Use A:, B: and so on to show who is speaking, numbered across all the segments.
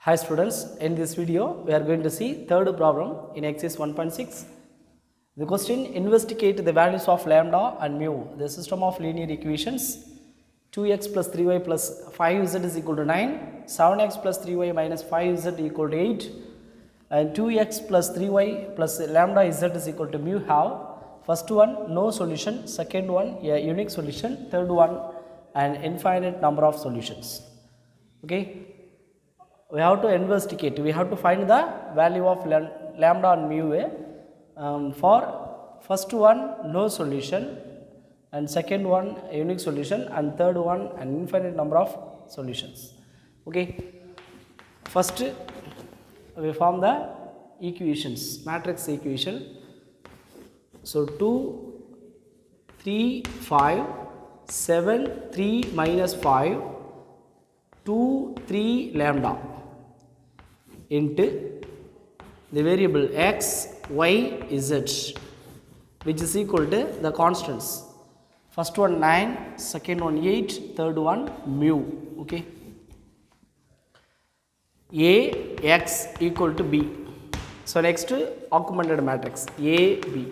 A: Hi students, in this video we are going to see third problem in exercise 1.6. The question: investigate the values of lambda and mu, the system of linear equations. 2x plus 3y plus 5z is equal to 9, 7x plus 3y minus 5z equal to 8, and 2x plus 3y plus lambda z is equal to mu have first one no solution, second one a unique solution, third one an infinite number of solutions. Okay, we have to investigate, we have to find the value of lambda and mu. For first one no solution, and second one a unique solution, and third one an infinite number of solutions. Okay, first we form the equations, matrix equation. So 2 3 5 7 3 minus 5 2 3 lambda into the variable x, y, z, which is equal to the constants. First one 9, second one 8, third one mu. Okay, a x equal to b. So next augmented matrix a b,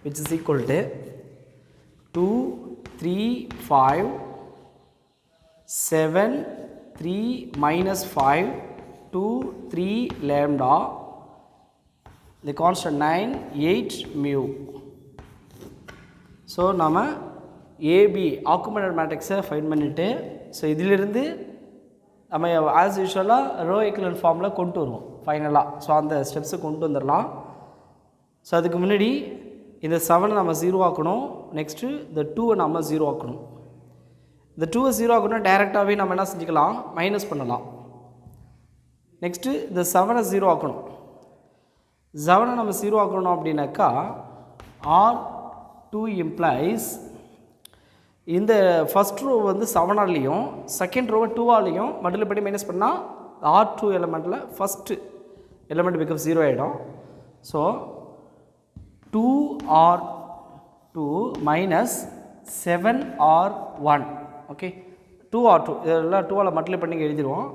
A: which is equal to 2 3 5 7 3 minus 5 2 3 lambda, the constant 9 8 mu. So நாம AB augmented matrix find பண்ணிட்டு, so இதிலிருந்து நம்ம as யூஷுவலாக row equivalent ஃபார்மில் கொண்டு வருவோம் ஃபைனலாக. So அந்த ஸ்டெப்ஸை கொண்டு வந்துடலாம். ஸோ அதுக்கு முன்னாடி இந்த 7 நம்ம 0 ஆக்கணும், நெக்ஸ்ட்டு இந்த 2 நம்ம 0 ஆக்கணும். இந்த 2 0 ஆக்கணும் டைரெக்டாகவே நம்ம என்ன செஞ்சுக்கலாம், மைனஸ் பண்ணலாம். நெக்ஸ்ட்டு இந்த 7 0 ஆக்கணும். 7 நம்ம 0 ஆக்கணும் அப்படின்னாக்கா R2 implies இந்த ஃபஸ்ட் ரோ வந்து 7ஆலையும் செகண்ட் ரோவை 2ஆலையும் மல்டிப்ளை பண்ணி மைனஸ் பண்ணால் R2 எலமெண்ட்டில் ஃபஸ்ட்டு எலமெண்ட் பிகம் 0 ஆகிடும். So 2R2 minus 7R1. Okay, 2R2 இதெல்லாம் 2ஆல் மல்டிப்ளை பண்ணி எழுதிடுவோம்.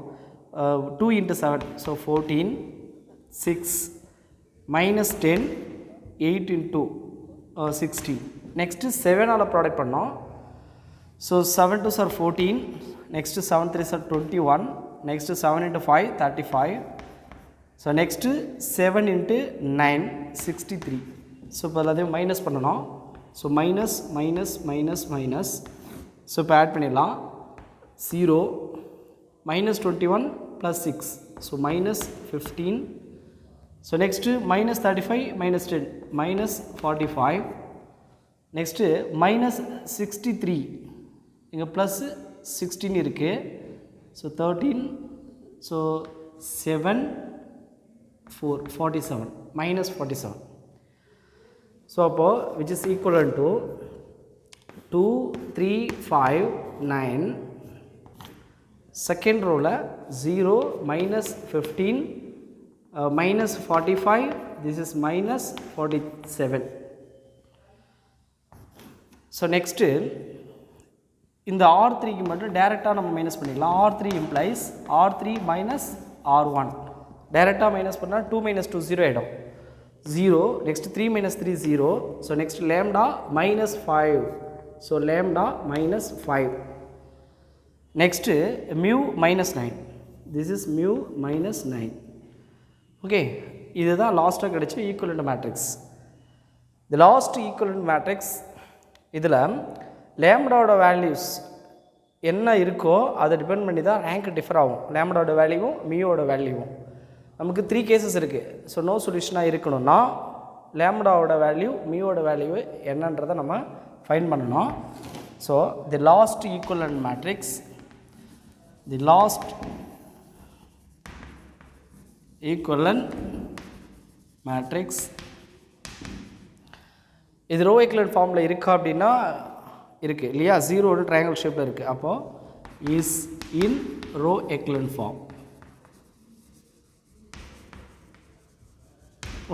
A: 2 into 7, so 14, 6, minus 10, 8 into 16. Next 7ஆல் product பண்ணோம். So 7 2s are 14, next 7 3s are 21, next 7 into 5 35. So next 7 into 9 63. So இப்போ எல்லாத்தையும் minus பண்ணணும். So minus minus minus minus. So இப்போ add பண்ணிடலாம். 0 minus 21 plus 6, so minus 15. So next minus 35 minus 10 minus 45. Next minus 63, இங்கே plus 16 இருக்கு. So 13, so 7 4 47 minus 47. So அப்போ which is equivalent to 2 3 5 9. Second row la 0 minus 15 minus 45, this is minus 47. So next இந்த R3 க்கு மட்டும் டைரக்டாக நம்ம minus பண்ணிக்கலாம். R3 implies R3 minus R1. டைரக்டாக மைனஸ் பண்ணால் 2 minus 2 0 ஆகிடும். 0, next 3 minus 3 0. So next lambda minus 5. So lambda minus 5. Next mu minus 9, this is mu minus 9. Okay, இதுதான் லாஸ்ட்டாக கிடைச்ச equivalent matrix. The last equivalent matrix இதில் லேம்டாவோட values என்ன இருக்கோ அதை டிபெண்ட் பண்ணி தான் ரேங்க் டிஃபர் ஆகும். லேம்டாவோட வேல்யூவும் மியோட வேல்யூவும் நமக்கு 3 கேசஸ் இருக்குது. ஸோ நோ சொல்யூஷனாக இருக்கணும்னா லேம்டாவோட வேல்யூ மியோட வேல்யூ என்னன்றதை நம்ம ஃபைண்ட் பண்ணணும். So the last equivalent matrix, the last equivalent matrix இது ரோ ஈக்குவலன்ட் ஃபார்மில் இருக்கா அப்படின்னா இருக்குது இல்லையா, 0 ட்ரையாங்கிள் ஷேப்பில் இருக்குது. அப்போது is in row equivalent form.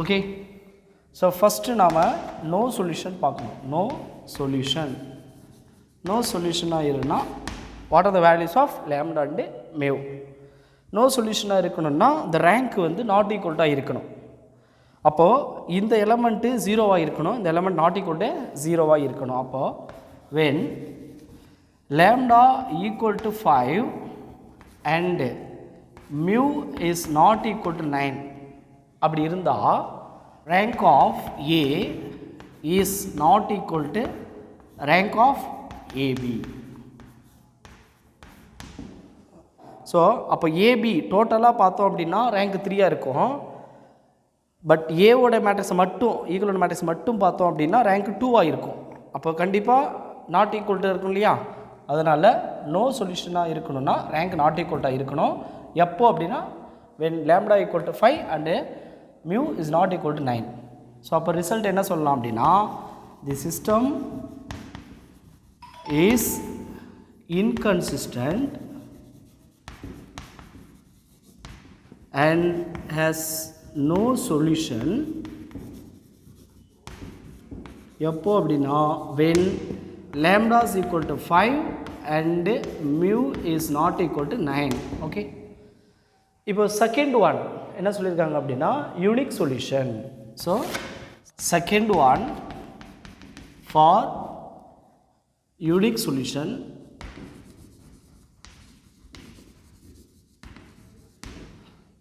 A: Okay, so first நாம் நோ சொல்யூஷன் பார்க்கணும். நோ சொல்யூஷனாக இருந்தால் what are the values of lambda and mu. No சொல்யூஷனாக இருக்கணும்னா இந்த ரேங்க் வந்து நாட் ஈக்குவல்ட்டாக இருக்கணும். அப்போது இந்த எலமெண்ட்டு ஜீரோவாக இருக்கணும், இந்த எலமெண்ட் நாட் ஈக்குவல் டு ஜீரோவாக இருக்கணும். அப்போது when lambda equal to 5 and mu is not equal to 9 அப்படி இருந்தால் rank of A is not equal to rank of AB. So அப்போ ஏபி டோட்டலாக பார்த்தோம் அப்படின்னா ரேங்க் 3 இருக்கும். பட் ஏவோட மேட்ரிக்ஸ் மட்டும் ஈக்குவலன்ட் மேட்ரிக்ஸ் மட்டும் பார்த்தோம் அப்படின்னா ரேங்க் 2 இருக்கும். அப்போ கண்டிப்பாக நாட் ஈக்குவல்ட்டாக இருக்கும் இல்லையா? அதனால் நோ சொல்யூஷனாக இருக்கணும்னா ரேங்க் நாட் ஈக்குவல்ட்டாக இருக்கணும். எப்போ அப்படின்னா when lambda equal to 5 and mu is not equal to 9. So அப்போ ரிசல்ட் என்ன சொல்லலாம் அப்படின்னா the system is inconsistent and has no solution. எப்போ அப்படின்னா when lambda is equal to 5 and mu is not equal to 9. Okay, இப்போ second one என்ன சொல்லியிருக்காங்க அப்படின்னா unique solution. So second one for unique solution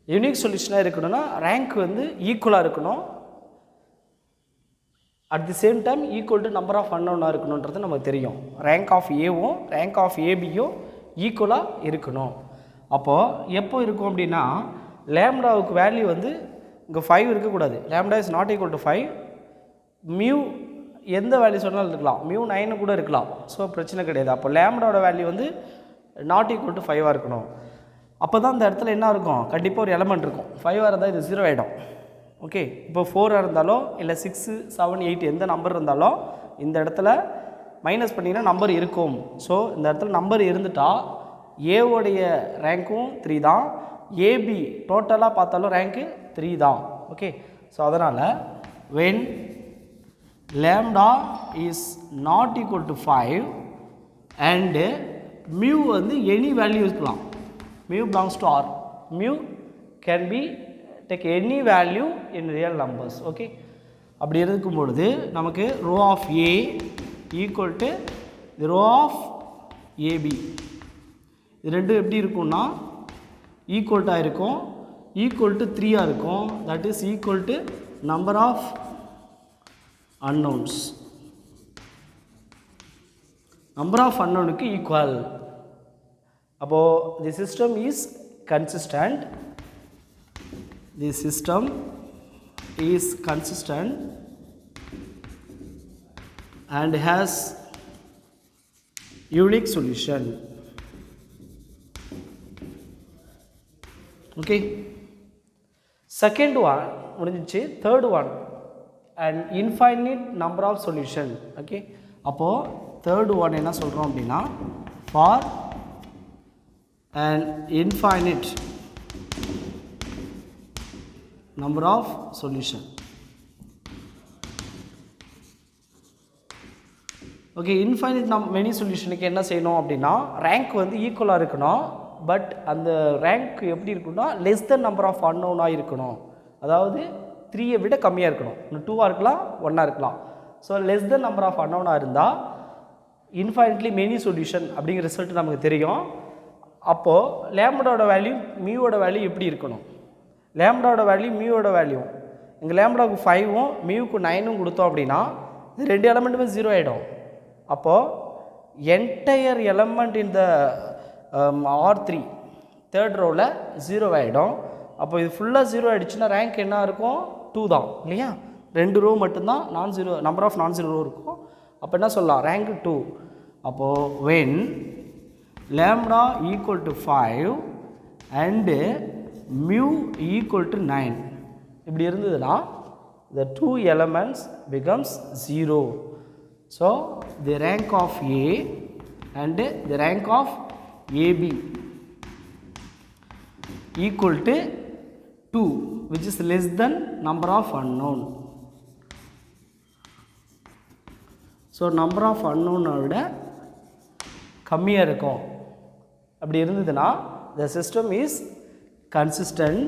A: யூனிக் சொல்யூஷனாக இருக்கணும்னா ரேங்க் வந்து ஈக்குவலாக இருக்கணும், at the same time equal to number of அன்னோனாக இருக்கணுன்றது நமக்கு தெரியும். ரேங்க் ஆஃப் ஏவும் ரேங்க் ஆஃப் ஏபியும் ஈக்குவலாக இருக்கணும். அப்போது எப்போ இருக்கும் அப்படின்னா லேம்டாவுக்கு வேல்யூ வந்து இங்கே 5 இருக்கக்கூடாது. Lambda is not equal to 5. Mu எந்த வேல்யூ சொன்னாலும் இருக்கலாம், மியூ 9 கூட இருக்கலாம். ஸோ பிரச்சனை கிடையாது. அப்போ லேம்டாவோட வேல்யூ வந்து நாட் ஈக்குவல் டு 5 இருக்கணும். அப்போ தான் இந்த இடத்துல என்ன இருக்கும், கண்டிப்பாக ஒரு எலமெண்ட் இருக்கும். 5 இருந்தால் இது 0 ஆகிடும். ஓகே, இப்போ 4 இருந்தாலோ இல்லை 6, 7, 8 எந்த நம்பர் இருந்தாலும் இந்த இடத்துல மைனஸ் பண்ணிங்கன்னா நம்பர் இருக்கும். ஸோ இந்த இடத்துல நம்பர் இருந்துட்டால் ஏவோடைய ரேங்க்கும் 3 தான், ஏபி டோட்டலாக பார்த்தாலும் ரேங்க்கு 3 தான். ஓகே, ஸோ அதனால் when lambda is not equal to 5 and mu வந்து எனி வேல்யூ இருக்கலாம். mu belongs to R. mu can be take any value in real numbers. Okay, அப்படி இருக்கும் பொழுது நமக்கு row of A equal to the row of AB. இது ரெண்டும் எப்படி இருக்கும்னா ஈக்குவல்ட்டாக இருக்கும், ஈக்குவல் டு 3 இருக்கும். That is equal to number of unknowns. Number of அன்னோனுக்கு ஈக்குவல். அப்போது the system is consistent. The system is consistent and has unique solution. Okay, second one முடிஞ்சிச்சு. third one an infinite number of solution. Okay, அப்போ third one என்ன சொல்றோம் அப்படின்னா for an infinite number of solution. Okay, infinite many சொல்யூஷனுக்கு என்ன செய்யணும் அப்படின்னா rank வந்து ஈக்குவலாக இருக்கணும். பட் அந்த ரேங்க் எப்படி இருக்குன்னா லெஸ் தென் நம்பர் ஆஃப் அன்னோனாக இருக்கணும். அதாவது 3 விட கம்மியாக இருக்கணும். இன்னும் 2 இருக்கலாம், 1 இருக்கலாம். So less then number of அன்னோனாக இருந்தால் இன்ஃபைனைட்லி மெனி சொல்யூஷன் அப்படிங்கிற ரிசல்ட் நமக்கு தெரியும். அப்போது லேம்டாவோட வேல்யூ மியூவோட வேல்யூ எப்படி இருக்கணும், லேம்டாவோட வேல்யூ மியூவோட வேல்யூ எங்கள் லேம்டாவுக்கு 5ம் மியூக்கு 9ம் கொடுத்தோம் அப்படின்னா இது 2 எலமெண்ட்டுமே 0 ஆகிடும். அப்போது என்டையர் எலமெண்ட் இந்த R3 தேர்ட் ரோவில் 0 ஆகிடும். அப்போ இது ஃபுல்லாக 0 ஆகிடுச்சுன்னா ரேங்க் என்ன இருக்கும், 2 தான் இல்லையா? 2 ரோ மட்டும்தான் நான் ஜீரோ, நம்பர் ஆஃப் நான் ஜீரோ ரோ இருக்கும். அப்போ என்ன சொல்லலாம், ரேங்க் 2. அப்போது when lambda equal to 5 and mu equal to 9 இப்படி இருந்ததுன்னா the 2 elements becomes 0. So the rank of A and the rank of AB equal to 2, which is less than number of unknown. So number of unknown விட கம்மியாக இருக்கும். அப்படி இருந்ததுன்னா the system is consistent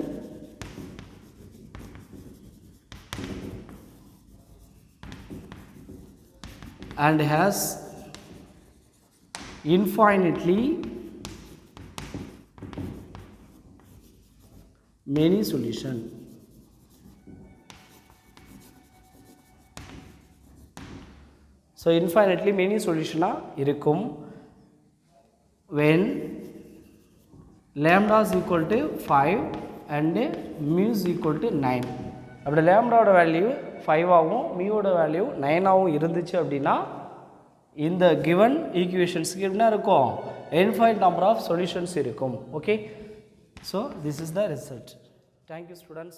A: and has infinitely many solution. So infinitely many solution இருக்கும் when lambda is equal to 5 and mu is equal to 9. அப்படி லேம்டாவோட value 5 ஆகும் மியோட value 9 ஆகும் இருந்துச்சு அப்படின்னா இந்த கிவன் ஈக்குவேஷன்ஸ்க்கு என்ன இருக்கும் infinite number of solutions இருக்கும். Okay, so this is the result. Thank you students.